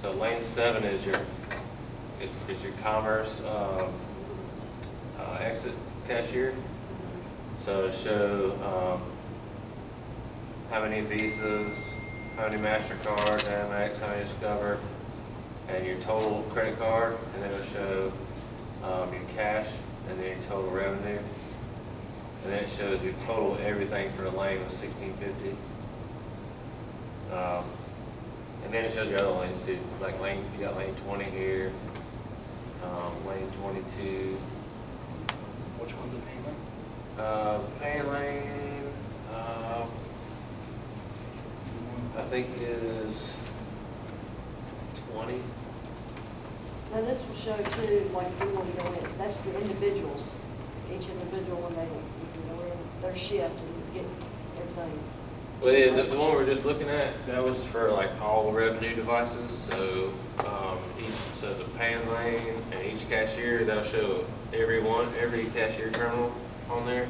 So lane 7 is your commerce exit cashier. So it'll show how many Visas, how many MasterCards, Amex, how many Discover, and your total credit card, and then it'll show your cash and then your total revenue. And then it shows your total everything for the lane was $16.50. And then it shows your other lanes too. Like lane, you got lane 20 here, lane 22. Which one's the pay lane? Pay lane, I think is 20. Now this will show too, like if you want to go in, that's the individuals, each individual when you can go in their shift and get everything. Well, yeah, the one we were just looking at, that was for like all revenue devices. So so the paying lane and each cashier, that'll show every cashier terminal on there.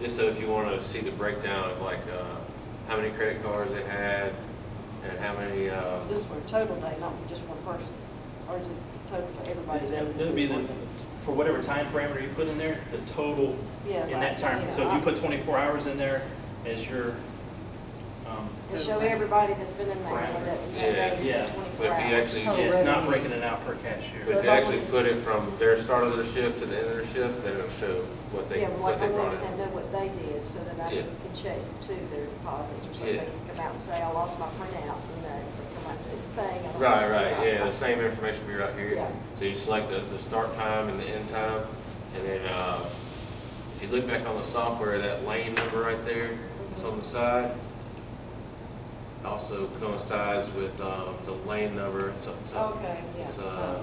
Just so if you want to see the breakdown of like how many credit cards they had and how many. This is for a total day, not for just one person, or is it total for everybody? That would be for whatever time parameter you put in there, the total Yeah, in that time. yeah. So if you put 24 hours in there as your, To show everybody that's been in there, that Yeah. 24 But if you hours. actually, yeah, it's not breaking it out per cashier. But if you actually put it from their start of their shift to the end of their shift, then it'll show what they Yeah, but like I brought wanted to in. know what they did, so that I Yeah. can check to their deposits, or so Yeah. they can come out and say, I lost my printout, and they come out to the thing. I don't Right, know. right, yeah, the same information will be right here. Yeah. So you select the start time and the end time, and then if you look back on the software, that lane number right there, it's on the side, also coincides with the lane number. So Okay, yeah. It's, Oh,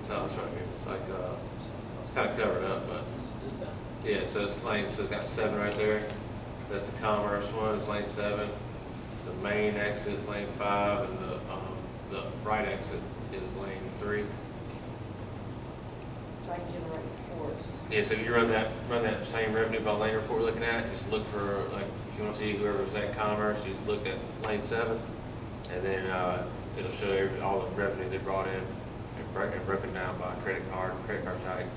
no, it's right here. It's like, it's kind of covered up, but, yeah, so it's lane, so it's got 7 right there. That's the commerce one, it's lane 7. The main exit is lane 5, and the right exit is lane 3. So I can generate reports. Yeah, so if you run that same revenue by lane report we're looking at, just look for, like, if you want to see whoever was at commerce, you just look at lane 7, and then it'll show all the revenue they brought in, and broken down by credit card type.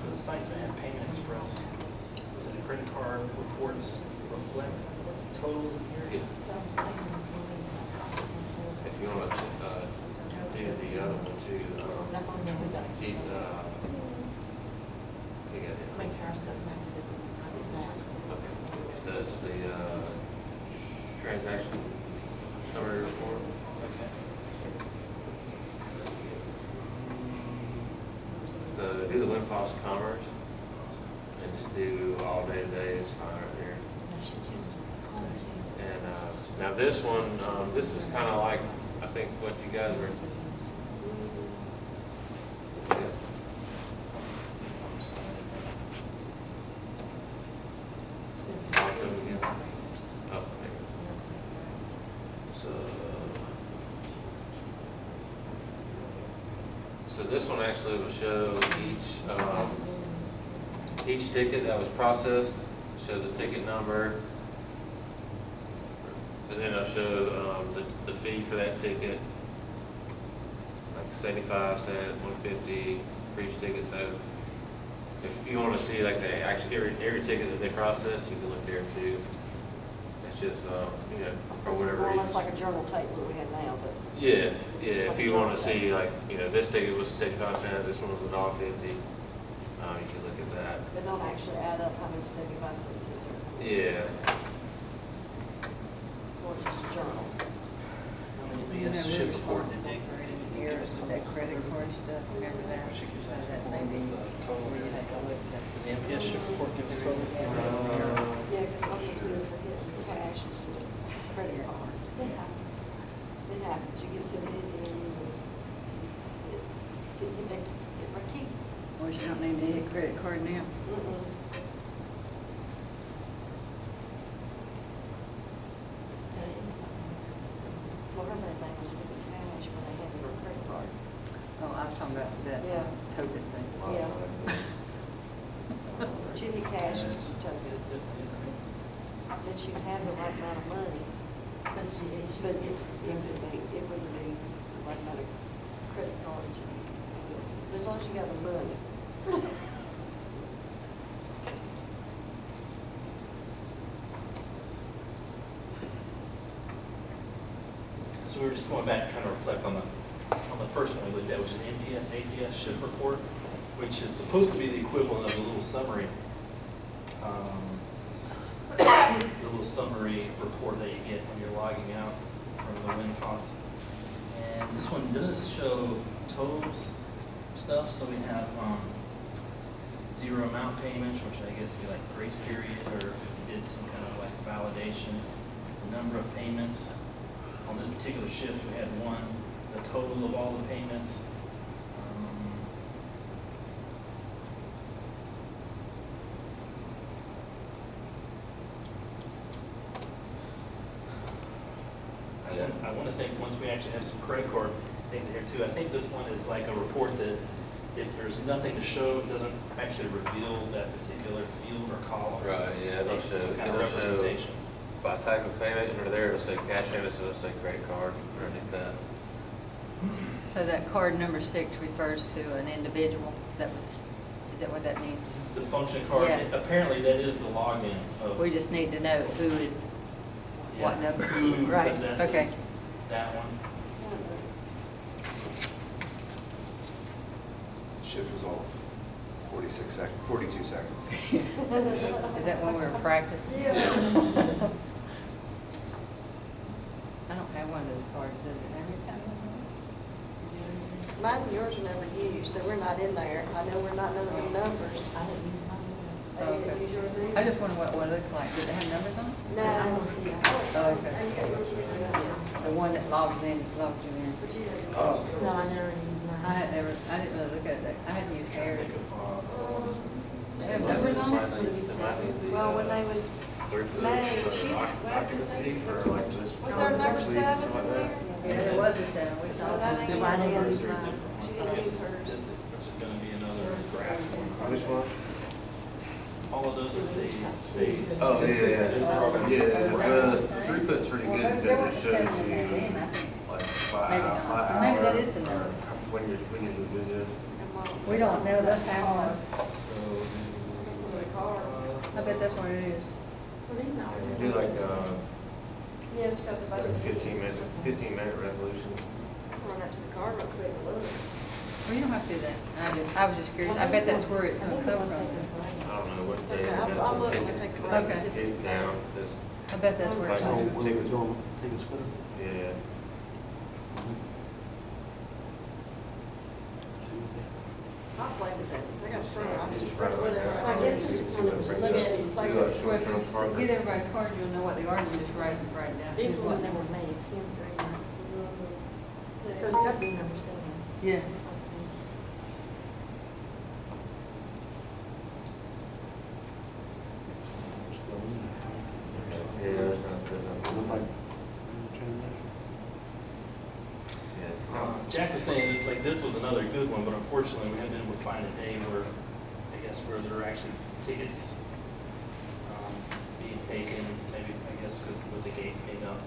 For the sites that have Payment Express, do the credit card reports reflect totals in here? If you want to do the other one too, That's on there, we got you got make sure our stuff matches it. okay. Does the transaction summary report? Okay. So do the WinPOS commerce and just do all day to day is fine right there. And now this one, this is kind of like, I think what you guys were. Yeah. Talk to them again. Oh, okay. So this one actually will show each ticket that was processed, show the ticket number, and then it'll show the fee for that ticket, like 75 cents, 150 for each ticket. So if you want to see like every ticket that they processed, you can look there too. It's just or whatever. More or less like a journal tape that we have now, but. Yeah, yeah. If you want to see like this ticket was 75 cents, this one was $1.50. You can look at that. They don't actually add up how many 75 cents is there, Yeah. or just a journal. How many PS shift report did they give us That totals? credit card stuff, remember that? She gives So us a that form may be with the total. where you have to look at Did the MPS shift report give us totals? Yeah, because I'm just going to forget cash instead of credit card. It happens, you get so busy and you just, get my key. Or you don't need to hit credit card now. Well, her main thing was with the cash when they had their credit card. Oh, talking about that Yeah. token thing. Yeah. Judy Cash is token, that you have the right amount of money, but it would be the right amount of credit cards. As long as you got the money. So we're just going back, kind of reflect on the first one we looked at, which is NPS APS shift report, which is supposed to be the equivalent of a little summary, the little summary report that you get when you're logging out from the wind costs. And this one does show totals stuff, so we have zero amount payments, which I guess would be like grace period, or if you did some kind of like validation, the number of payments. On this particular shift, we had one, the total of all the payments. I want to think, once we actually have some credit card things in here too, I think this one is like a report that if there's nothing to show, it doesn't actually reveal that particular field or column. Right, yeah, it'll It's show, some kind of it'll show representation. by type of payment, under there, it'll say cash payments, it'll say credit card underneath that. So that card number 6 refers to an individual, is that what that means? The function card, Yeah. apparently that is the login of. We just need to know who is what yeah, number. Who Right, possesses okay. that one. Shift was off 42 seconds. Is that when we were practicing? Yeah. I don't have one of those cards, does it? Have you got one? Mine and yours were never used, so we're not in there. I know we're not none of the numbers. I didn't use mine. Oh, you didn't use yours either? I just wonder what it looks like. Does it have numbers on it? No. Oh, okay. And you got yours with you. The one that logs you in. But you didn't. Oh. No, I never used mine. I didn't really look at that. I had to use I Harry. think of, They have numbers on it? It might need the, Well, when they was, throughput May, for she's- occupancy for like this. was there a number 7 something in like there? that. Yeah, there was a 7. We So saw that that. ain't I gonna didn't be use Or a mine. different one. She I didn't guess use it's hers. statistic, which is gonna be another graph. Which one? All of those is the statistics. Oh, yeah, yeah. that are broken Yeah, down. the throughput's pretty Well, good there because was it a 7 shows in you there then, I think. like Maybe not. So maybe that is the number. when you're the busiest. We don't know, that's how one. So, I bet that's what it is. Well, he's not. You do like Yeah, it's because of like a both. 15-minute resolution. Run out to the car real quick and look. Well, you don't have to do that. I was just curious. I bet that's where it's gonna come from. I don't know what day. Okay, I'll look when I take a break. Okay. see if It's it's- down, it's, I bet that's where it's. Like- Yeah. yeah. I'll play with that. I got a friend, I'll just Just print right whatever. there. I guess it's just gonna look at it and play Do with a it. Well, if short-term you card. get everybody's cards, you'll know what they are, and you just write it down. These ones never made, 10-3. So it's got to be number 7. Yeah. Yeah, it's not good. Yeah, it's not. Jack was saying that like this was another good one, but unfortunately we haven't been able to find a day where, I guess, where there are actually tickets being taken, maybe, I guess, because with the gates being up.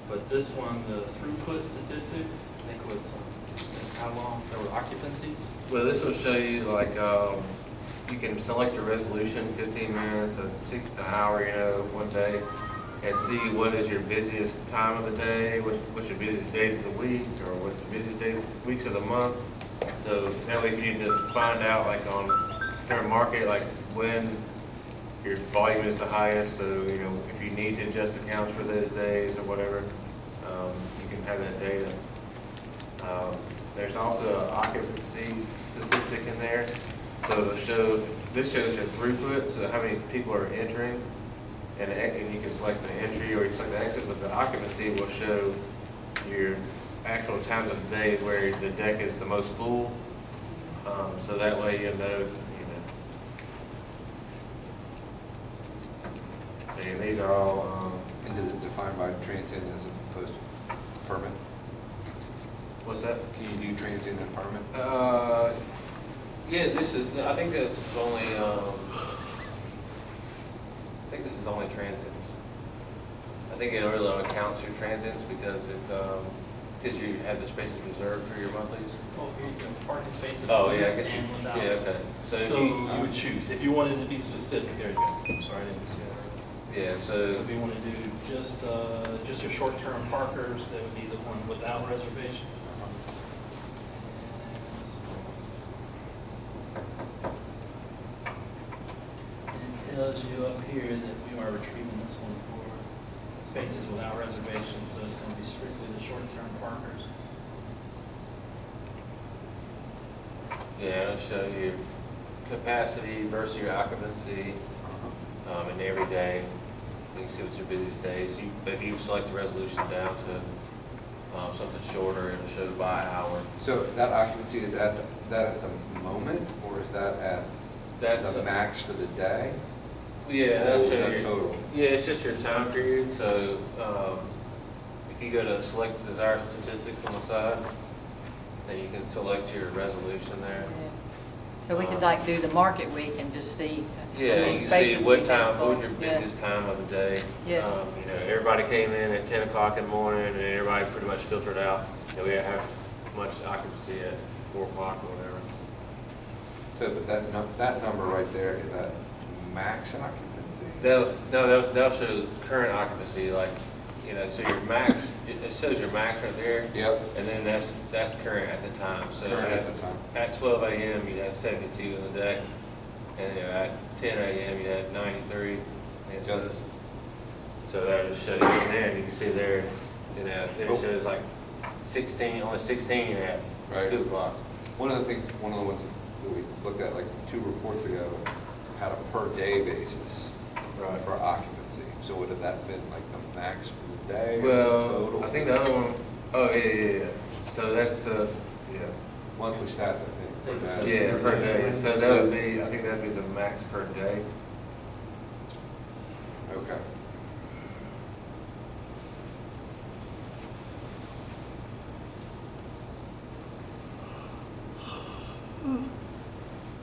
But this one, the throughput statistics, I think was how long there were occupancies. Well, this will show you like, you can select your resolution, 15 minutes, an hour, one day, and see what is your busiest time of the day, what's your busiest days of the week, or what's the busiest weeks of the month. So that way if you need to find out like on current market, like when your volume is the highest, so if you need to adjust accounts for those days or whatever, you can have that data. There's also an occupancy statistic in there. So this shows your throughput, so how many people are entering, and you can select the entry or you can select the exit, but the occupancy will show your actual times of the day where the deck is the most full. So that way you know. So yeah, these are all, And is it defined by transient as opposed to permit? What's that? Can you do transient and permanent? Yeah, I think this is only, transients. I think it really only counts your transients because because you have the spaces reserved for your monthlies. Oh, here you go, parking spaces. Oh, with yeah, I guess and you, without. yeah, okay. So if So you, you would choose, if you wanted to be specific, there you go. Sorry, I didn't see that. yeah, So if you want to do just your short-term parkers, that would be the one without reservation. And it tells you up here that we are retrieving this one for spaces without reservations, so it's going to be strictly the short-term parkers. yeah, it'll show you capacity versus your occupancy, and every day. You can see what's your busiest days. If you select the resolution down to something shorter, it'll show by hour. So that occupancy, is that at the moment, or is that at That's the max for the day? Yeah, Or that'll is show that you. total? Yeah, it's just your time period, so, if you go to select desired statistics on the side, then you can select your resolution there. So we could like do the market week and just see. how Yeah, many you can see spaces what we have time, what was full. your Yeah. busiest time of the day. Yeah. You know, everybody came in at 10 o'clock in the morning, and everybody pretty much filtered out. You know, we didn't have much occupancy at 4 o'clock or whatever. So, but that number right there, is that max occupancy? That'll show current occupancy, like, you know, so your max, it shows your max right there. Yep. And then that's current at the time. So Current at the time. At 12 a.m. you had 72 in the day, and you know, at 10 a.m. you had 93. And Yep. so that just shows you in there, and you can see there, you know, then Oh. it shows like 16, only 16 at Right. 2 o'clock. One of the ones that we looked at like 2 reports ago had a per day basis Right. for occupancy. So would have that been like the max for the day or the Well, total? I think the other one, oh yeah. So that's the, yeah. Monthly stats, I think. for that. Yeah, per day. So that would be, I think that'd be the max per day. Okay.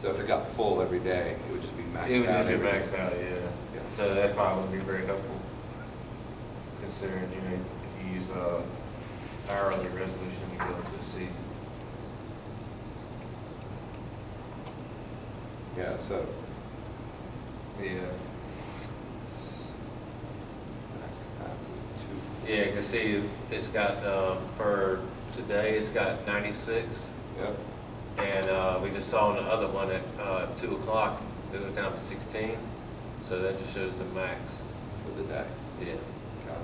So if it got full every day, it would just be maxed out? It would just be every day? maxed out, yeah. Yeah. So that probably would be very helpful, considering, you know, if you use hourly resolution, you go to see. Yeah, so. Yeah. Max capacity, 2. Yeah, you can see it's got, for today, it's got 96. Yep. And we just saw on the other one at 2 o'clock, it was down to 16. So that just shows the max. For the day. Yeah. Got it.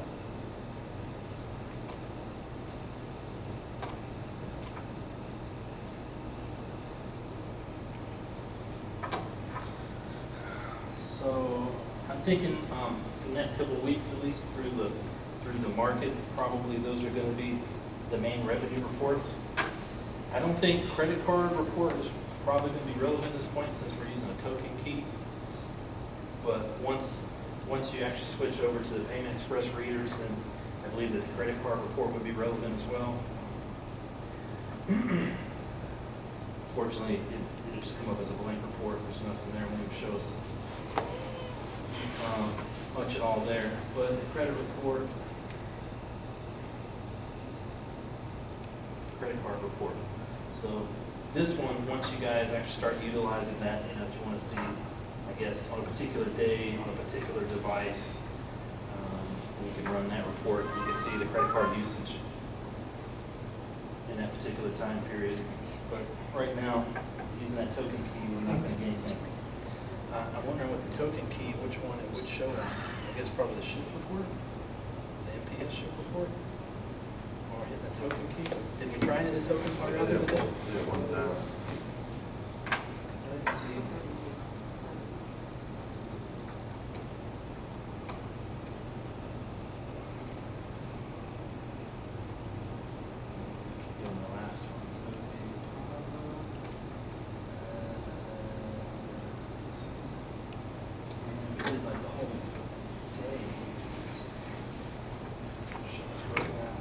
So I'm thinking for the next couple of weeks, at least through the market, probably those are going to be the main revenue reports. I don't think credit card report is probably going to be relevant at this point since we're using a token key. But once you actually switch over to the Payment Express readers, then I believe that the credit card report would be relevant as well. Fortunately, it'll just come up as a blank report. There's nothing there when it shows much at all there. But the credit report, credit card report. So this one, once you guys actually start utilizing that, you know, if you want to see, I guess, on a particular day, on a particular device, you can run that report. You can see the credit card usage in that particular time period. But right now, using that token key, we're not going to get anything. I'm wondering with the token key, which one it would show on. I guess probably the shift report, the MPS shift report, or hit the token key. Did we try any of the token part out there today? Let's see. Doing the last one, so it'd be, and we did like the whole day. Shows right now.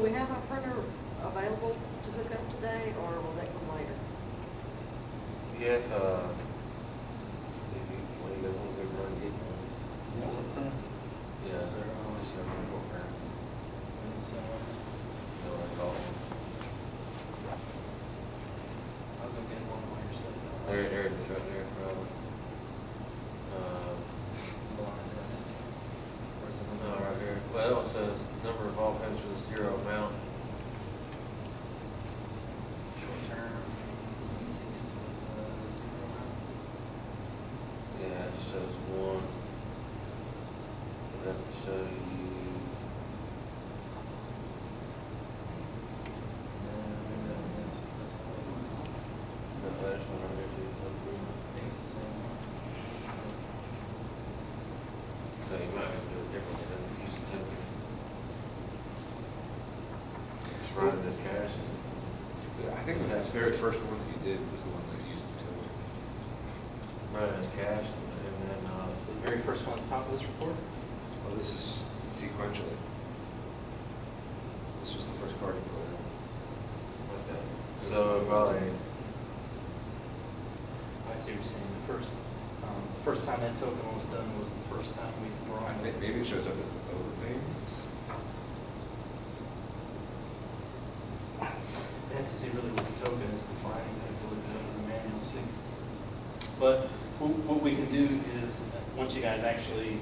we have our printer available to hook up today, or will that come later? Yes, if you, when you guys want to go run and get one. Yeah, Is there, it's a report printer. So, You know what I call it? I'll go get one while you're sitting there. There it is, right there, probably. Blind, right? Where's the No, number? right here. Well, it says number of all pencils, zero amount. Short-term tickets with zero amount. Yeah, it just shows one. It doesn't show you. No, there's one right there too. So you might have to do it differently than you used to. Just run this cash. Yeah, I think it was the very first one that you did was the one that used the token. Run it as cash and then, The very first one at the top of this report? Well, this is sequentially. This was the first card you put in. okay. So probably, I see what you're saying. The first time that token was done was the first time we were on. I think maybe it shows up as overpayment. They have to see really what the token is defining, they have to look it up in the manual, see. But what we can do is, once you guys actually